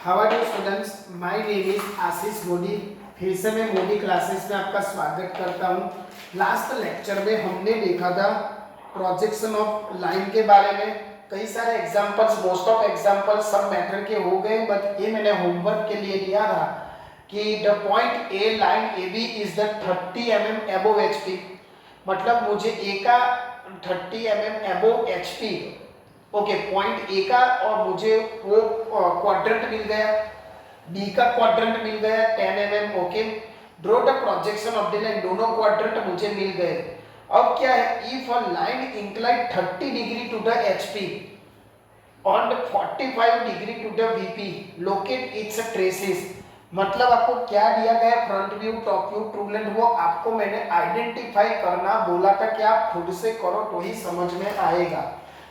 How are you students, my name is Ashish Modi. फिर से मैं मोदी क्लासेस में आपका स्वागत करता हूँ। लास्ट लेक्चर में हमने देखा था प्रोजेक्शन ऑफ लाइन के बारे में। कई सारे एग्जांपल्स, मोस्ट ऑफ एग्जांपल्स सब मैटर के हो गए, बट ये मैंने होमवर्क के लिए दिया था कि the point A line A B is the 30 mm above H P. मतलब मुझे ए का 30 mm above H P, okay, point A का, और मुझे वो क्वाड्रेंट मिल गया, बी का क्वाड्रेंट मिल गया 10 mm, okay. Draw the projection of the line, दोनों क्वाड्रेंट मुझे मिल गए। अब क्या है, if a line incline 30 degree to the HP और 45 degree to the VP, locate its traces. मतलब आपको क्या दिया गया, front view, top view, true length, वो आपको मैंने आइडेंटिफाई करना बोला था कि आप खुद से करो तो ही समझ में आएगा।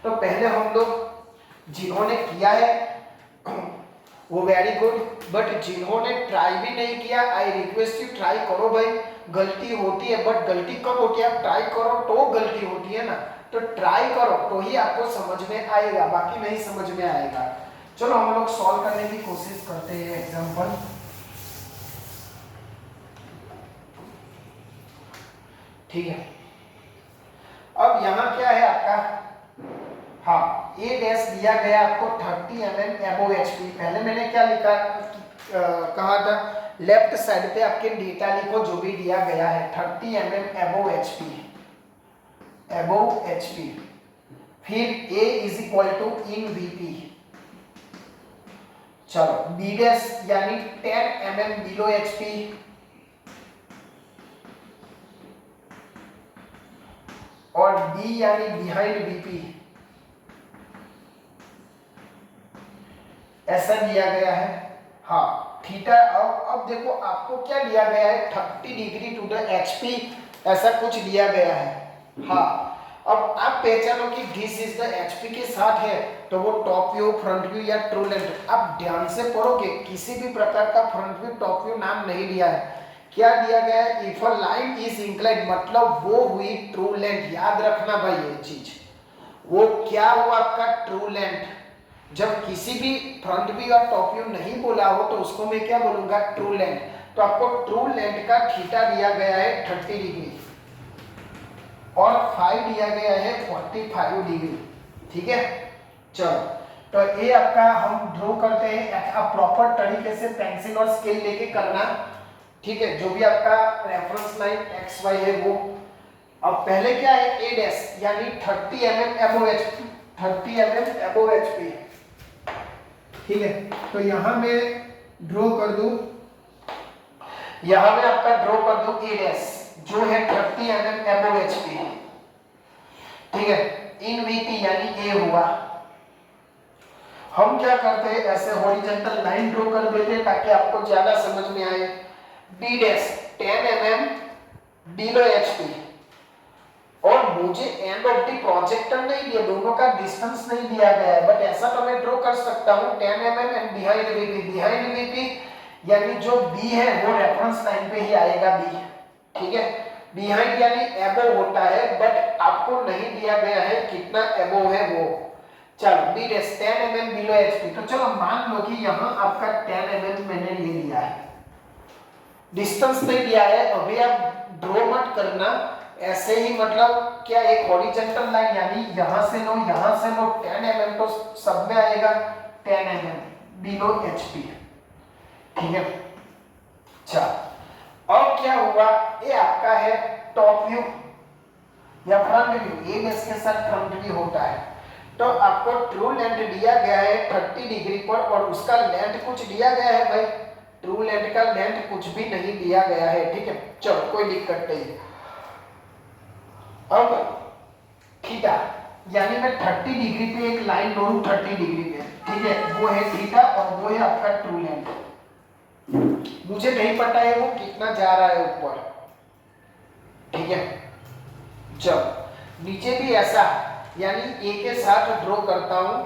तो पहले हम लोग जिन्होंने किया है वो वेरी गुड, बट जिन्होंने ट्राई भी नहीं किया, आई रिक्वेस्ट यू ट्राई करो भाई। गलती होती है, बट गलती कब होती है, आप ट्राई करो तो गलती होती है ना। तो ट्राई करो तो ही आपको समझ में आएगा, बाकी नहीं समझ में आएगा। चलो हम लोग सॉल्व करने की कोशिश करते हैं एग्जाम्पल। ठीक है, अब यहाँ क्या है आपका, हाँ, ए डैश दिया गया आपको 30 mm अबव एचपी। पहले मैंने क्या लिखा, कहा था लेफ्ट साइड पे आपके डेटा लिखो जो भी दिया गया है, 30 mm above HP, above HP. फिर A is equal to in VP. चलो बी डैश यानी 10 mm बिलो एचपी, और बी यानी बिहाइंड बीपी, ऐसा दिया गया है। हाँ थीटा, अब देखो आपको क्या दिया गया है, 30 डिग्री टू द एचपी, ऐसा कुछ दिया गया है। हाँ, अब आप पहचानो कि दिस इज द एचपी के साथ है, तो वो टॉप व्यू, फ्रंट व्यू या ट्रू लेंथ। आप ध्यान से पढ़ोगे, किसी भी प्रकार का फ्रंट व्यू, टॉप व्यू नाम नहीं दिया है। क्या दिया गया है, if a line is inclined, मतलब वो हुई ट्रू लेंथ। याद रखना भाई ये चीज, वो क्या हुआ आपका ट्रू लेंथ। जब किसी भी फ्रंट व्यू और टॉप व्यू नहीं बोला हो तो उसको मैं क्या बोलूंगा, ट्रू लेंथ। तो आपको ट्रू लेंथ का थीटा दिया गया है 30 डिग्री और फाई दिया गया है 45 डिग्री। ठीक है, चलो तो ये आपका हम ड्रॉ करते हैं। आप प्रॉपर तरीके से पेंसिल और स्केल लेके करना, ठीक है, जो भी आपका रेफरेंस लाइन एक्स वाई है वो। अब पहले क्या है, ए डैश यानी 30 mm above HP, 30 mm above HP. ठीक है, तो यहां मैं ड्रॉ कर दूं, यहां मैं आपका ड्रॉ कर दूं ए डैश जो है 30 mm अबव एचपी। ठीक है, इन वीपी यानी ए हुआ। हम क्या करते हैं, ऐसे हॉरिजॉन्टल लाइन ड्रॉ कर देते हैं ताकि आपको ज्यादा समझ में आए। B dash 10 mm below HP, और मुझे एंड ऑफ द प्रोजेक्टर नहीं दिया, दोनों का डिस्टेंस नहीं दिया गया है, बट ऐसा तो मैं ड्रॉ कर सकता हूं 10 mm and behind VP. Behind VP यानी जो बी है वो रेफरेंस लाइन पे ही आएगा बी। ठीक है, बिहाइंड यानी अबव होता है, बट आपको नहीं दिया गया है कितना अबव है वो। चलो B dash 10 mm below HP. तो चलो मान लो कि यहां आपका 10 mm मैंने ले लिया है, डिस्टेंस नहीं दिया है। अभी आप ड्रॉ मत करना, ऐसे ही मतलब क्या, एक हॉरिजॉन्टल लाइन यानी यहां से लो 10 mm, तो सब में आएगा 10 mm बिलो एचपी। ठीक है, चलो अब क्या हुआ, ये आपका है टॉप व्यू या फ्रंट व्यू। ए डैश के साथ फ्रंट व्यू होता है। तो आपको ट्रू लेंथ दिया गया है 30 डिग्री पर, और उसका लेंथ कुछ दिया गया है भाई, ट्रू लेंथ का लेंथ कुछ भी नहीं दिया गया है। ठीक है, चलो कोई दिक्कत नहीं। अब थीटा यानी मैं 30 डिग्री पे एक लाइन लो 30 डिग्री पे, ठीक है, वो है थीटा और वो है आपका ट्रू लेंथ। मुझे नहीं पता है वो कितना जा रहा है ऊपर। ठीक है, चलो नीचे भी ऐसा, यानी ए के साथ ड्रॉ करता हूं,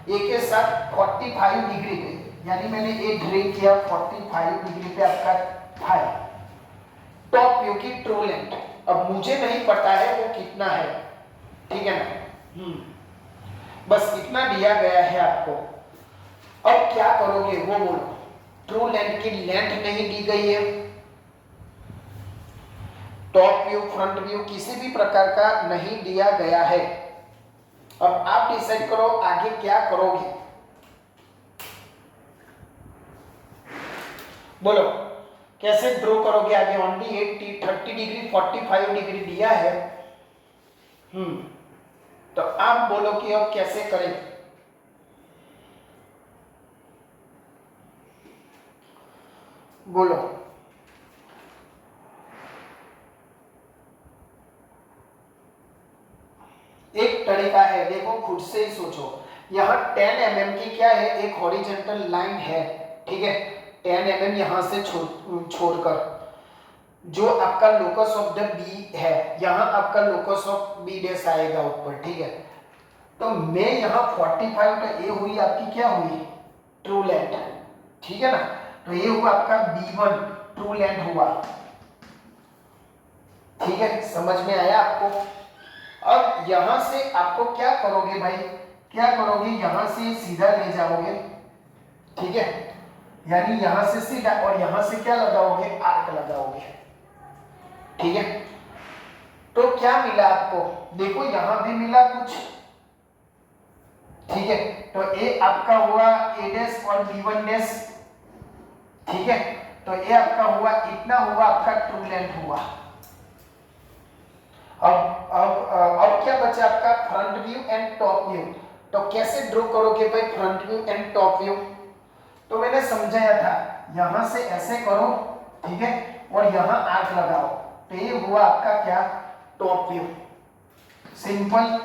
ए के साथ 45 डिग्री पे, यानी मैंने ए ड्रॉ किया 45 डिग्री पे आपका फाई, टॉप व्यू की ट्रू लेंथ। अब मुझे नहीं पता है वो कितना है, ठीक है ना। बस इतना दिया गया है आपको। अब क्या करोगे वो बोलो। ट्रू लेंथ की लेंथ नहीं दी गई है, टॉप व्यू फ्रंट व्यू किसी भी प्रकार का नहीं दिया गया है। अब आप डिसाइड करो आगे क्या करोगे, बोलो कैसे ड्रॉ करोगे आगे। ओनली 80 30 डिग्री 45 डिग्री दिया है। तो आप बोलो कि अब कैसे करें। बोलो। एक तरीका है, देखो खुद से ही सोचो। यहाँ 10 mm की क्या है, एक हॉरिजॉन्टल लाइन है, ठीक है। 10 mm यहाँ से छोड़कर जो आपका लोकस ऑफ द बी है, यहाँ आपका लोकस ऑफ बी डैश आएगा ऊपर, ठीक है। तो मैं यहाँ 45 का ये हुई आपकी क्या हुई, ट्रू लेंथ, ठीक है ना। तो ये हुआ आपका B1 ट्रू लेंथ हुआ, ठीक है। समझ में आया आपको। अब यहां से आपको क्या करोगे भाई, क्या करोगे, यहां से सीधा ले जाओगे, ठीक है। यानी यहां से सीधा और यहां से क्या लगाओगे, आर्क लगाओगे, ठीक है। तो क्या मिला आपको, देखो यहां भी मिला कुछ, ठीक है। तो ए आपका हुआ ए डैश और B1 डैश, ठीक है। तो ये आपका हुआ, इतना हुआ आपका ट्रू लेंथ हुआ। अब क्या बचा आपका front view and top view. तो कैसे ड्रॉ करोगे भाई front view and top view, तो मैंने समझाया था, यहां से ऐसे करो, ठीक है, और यहां आर्क लगाओ, तो ये हुआ आपका क्या, टॉप व्यू। सिंपल।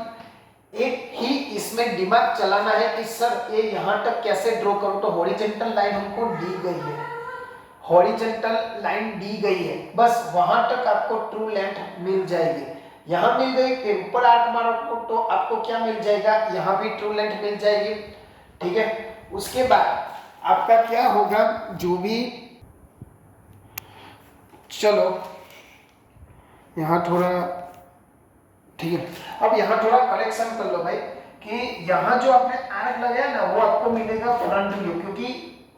एक ही इसमें दिमाग चलाना है कि सर ये यहां तक कैसे ड्रॉ करूं। तो हॉरिजॉन्टल लाइन हमको दी गई है, हॉरिजॉन्टल लाइन दी गई है, बस वहां तक आपको ट्रू लेंथ मिल जाएगी। यहां मिल गई, फिर ऊपर आर्क मारो तो आपको क्या मिल जाएगा, यहां भी ट्रू लेंथ मिल जाएगी, ठीक है। उसके बाद आपका क्या होगा, जो भी, चलो यहां थोड़ा, ठीक है। अब यहां थोड़ा करेक्शन कर लो भाई, कि यहां जो आपने आर्क लगाया ना वो आपको मिलेगा फ्रंट व्यू, क्योंकि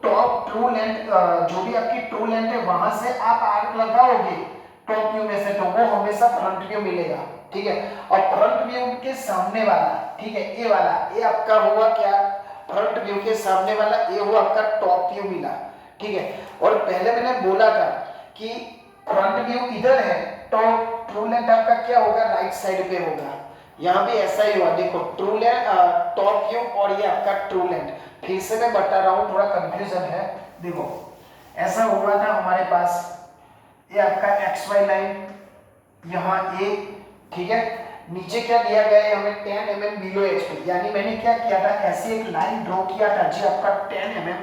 टॉप ट्रू लेंथ, जो भी आपकी ट्रू लेंथ है वहां से आप आर्क लगाओगे टॉप व्यू में से, तो वो हमेशा फ्रंट व्यू मिलेगा, ठीक है। और फ्रंट व्यू के सामने वाला, ठीक है, ये वाला, ये आपका हुआ क्या, फ्रंट व्यू के सामने वाला ये हुआ आपका टॉप व्यू मिला, ठीक है। और पहले मैंने बोला था कि फ्रंट व्यू इधर है, तो ट्रू लेंथ आपका क्या होगा, राइट साइड पे होगा। यहाँ भी ऐसा ही हुआ, देखो ट्रू लेंथ, टॉप व्यू और ये आपका ट्रू लेंथ। फिर से मैं बता रहा हूँ, थोड़ा कंफ्यूजन है। देखो ऐसा हुआ था हमारे पास, ये आपका एक्स वाई लाइन यहाँ ए, ठीक है। नीचे क्या दिया गया है हमें, 10 mm बिलो एचपी, यानी मैंने क्या किया था, ऐसे एक लाइन ड्रॉ किया था जो आपका 10 mm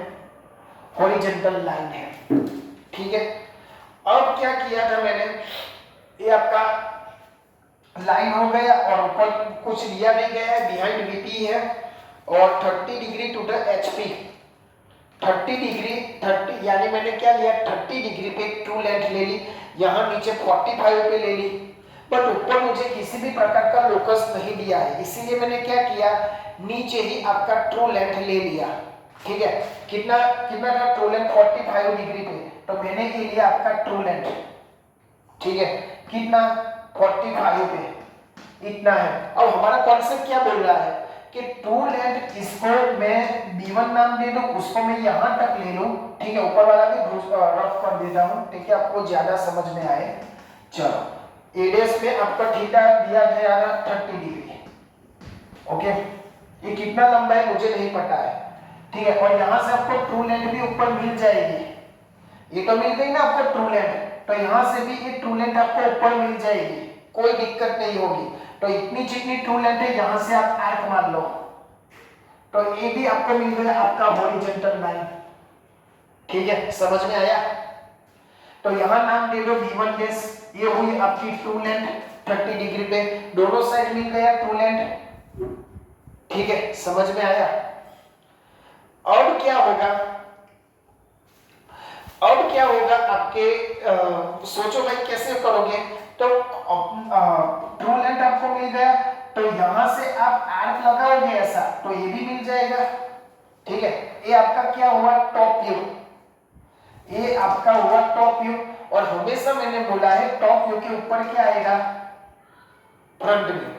हॉरिजॉन्टल लाइन है, ठीक है। अब क्या किया था मैंने, ये आपका लाइन हो गया और ऊपर कुछ लिया नहीं गया है, बिहाइंड वीपी है और 30 degree to the HP, 30 degree 30, यानी मैंने क्या लिया, 30 डिग्री पे ट्रू लेंथ ले ली, यहाँ नीचे 45 पे ले ली, बट ऊपर मुझे किसी भी प्रकार का लोकस नहीं दिया है, इसीलिए मैंने क्या किया, नीचे ही आपका ट्रू लेंथ ले लिया, ठीक है। कितना कितना था ट्रू लेंथ, 45 डिग्री पे, तो मैंने ये लिया आपका ट्रू लेंथ, ठीक है। कितना, 45 पे, इतना है। अब हमारा कॉन्सेप्ट क्या बोल रहा है कि ट्रू लेंथ, इसको मैं B1 नाम दे दूं, उसको मैं यहां तक ले लूं, ठीक है। ऊपर वाला भी रफ कर देता हूं, ठीक है, आपको ज्यादा समझ में आए। चलो एडेस में आपका थीटा दिया गया था 30 डिग्री, ओके। ये कितना लंबा है मुझे नहीं पता है, ठीक है। और यहां से आपको ट्रू लेंथ भी ऊपर मिल जाएगी, ये तो मिल गई ना आपको ट्रू लेंथ, तो यहां से भी ये ट्रू लेंथ आपको ऊपर मिल जाएगी, कोई दिक्कत नहीं होगी। तो इतनी जितनी ट्रू लेंथ है यहां से आप आर्क मार लो, तो ये भी आपको मिल गया आपका हॉरिजॉन्टल लाइन, ठीक है। समझ में आया। तो यहां नाम दे दो B1 डैश, ये हुई आपकी ट्रू लेंथ 30 डिग्री पे, दोनों साइड मिल गया ट्रू लेंथ, ठीक है। समझ में आया। अब क्या होगा, अब क्या होगा आपके, सोचो भाई कैसे करोगे। तो ट्रू लेंथ आपको मिल गया, तो यहां से आप आर्क लगाओगे ऐसा तो ये भी मिल जाएगा। ठीक है, ये आपका क्या हुआ, टॉप व्यू। ये आपका हुआ टॉप व्यू। और हमेशा मैंने बोला है टॉप व्यू के ऊपर क्या आएगा, फ्रंट व्यू।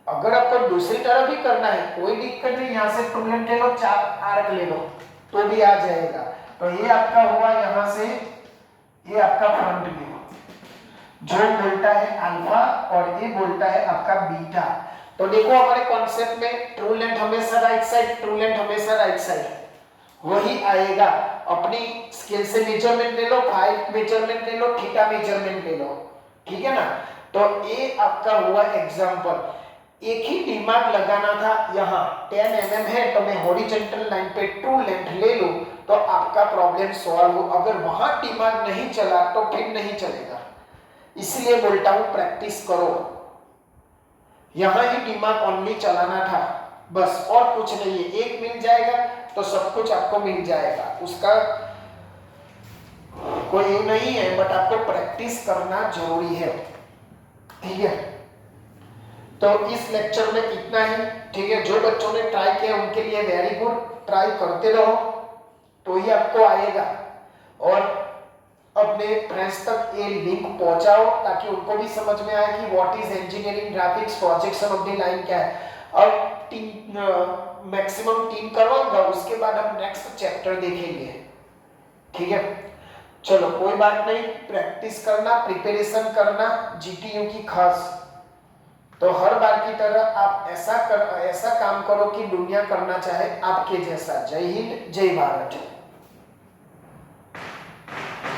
अगर आपको दूसरी तरफ भी करना है कोई दिक्कत नहीं, यहां से टू लेंथ ले लो, चार आर्क ले लो तो भी आ जाएगा। तो ये आपका हुआ यहां से, ये आपका फ्रंट व्यू जो बोलता है अल्फा और ये बोलता है आपका बीटा। तो देखो हमारे कॉन्सेप्ट में ट्रू लेंथ हमेशा राइट साइड, ट्रू लेंथ हमेशा राइट साइड, वही आएगा। अपनी स्केल से मेजरमेंट ले लो, फाइ मेजरमेंट ले लो, थीटा मेजरमेंट ले लो, ठीक है ना। तो ये आपका हुआ एग्जांपल। एक ही दिमाग लगाना था, यहाँ 10 mm है तो मैं हॉरिजॉन्टल लाइन पे ट्रू लेंथ ले लूं तो आपका प्रॉब्लम सॉल्व हो। अगर वहां दिमाग नहीं चला तो फिर नहीं चलेगा। इसलिए बोलता हूं प्रैक्टिस करो, यहां ही दिमाग ओनली चलाना था बस, और कुछ नहीं है। एक मिल जाएगा तो सब कुछ आपको मिल जाएगा, उसका कोई नहीं है, बट आपको प्रैक्टिस करना जरूरी है। ठीक है, तो इस लेक्चर में इतना ही। ठीक है, जो बच्चों ने ट्राई किया उनके लिए वेरी गुड, ट्राई करते रहो तो ही आपको आएगा। और अपने फ्रेंड्स तक ये लिंक पहुंचाओ ताकि उनको भी समझ में आए कि what is engineering graphics, projection of the line क्या है। अब मैक्सिमम 3 करवाऊंगा, उसके बाद हम नेक्स्ट चैप्टर देखेंगे। ठीक है, चलो कोई बात नहीं, प्रैक्टिस करना, प्रिपरेशन करना जीटीयू की खास। तो हर बार की तरह आप ऐसा काम करो कि दुनिया करना चाहे आपके जैसा। जय हिंद, जय भारत।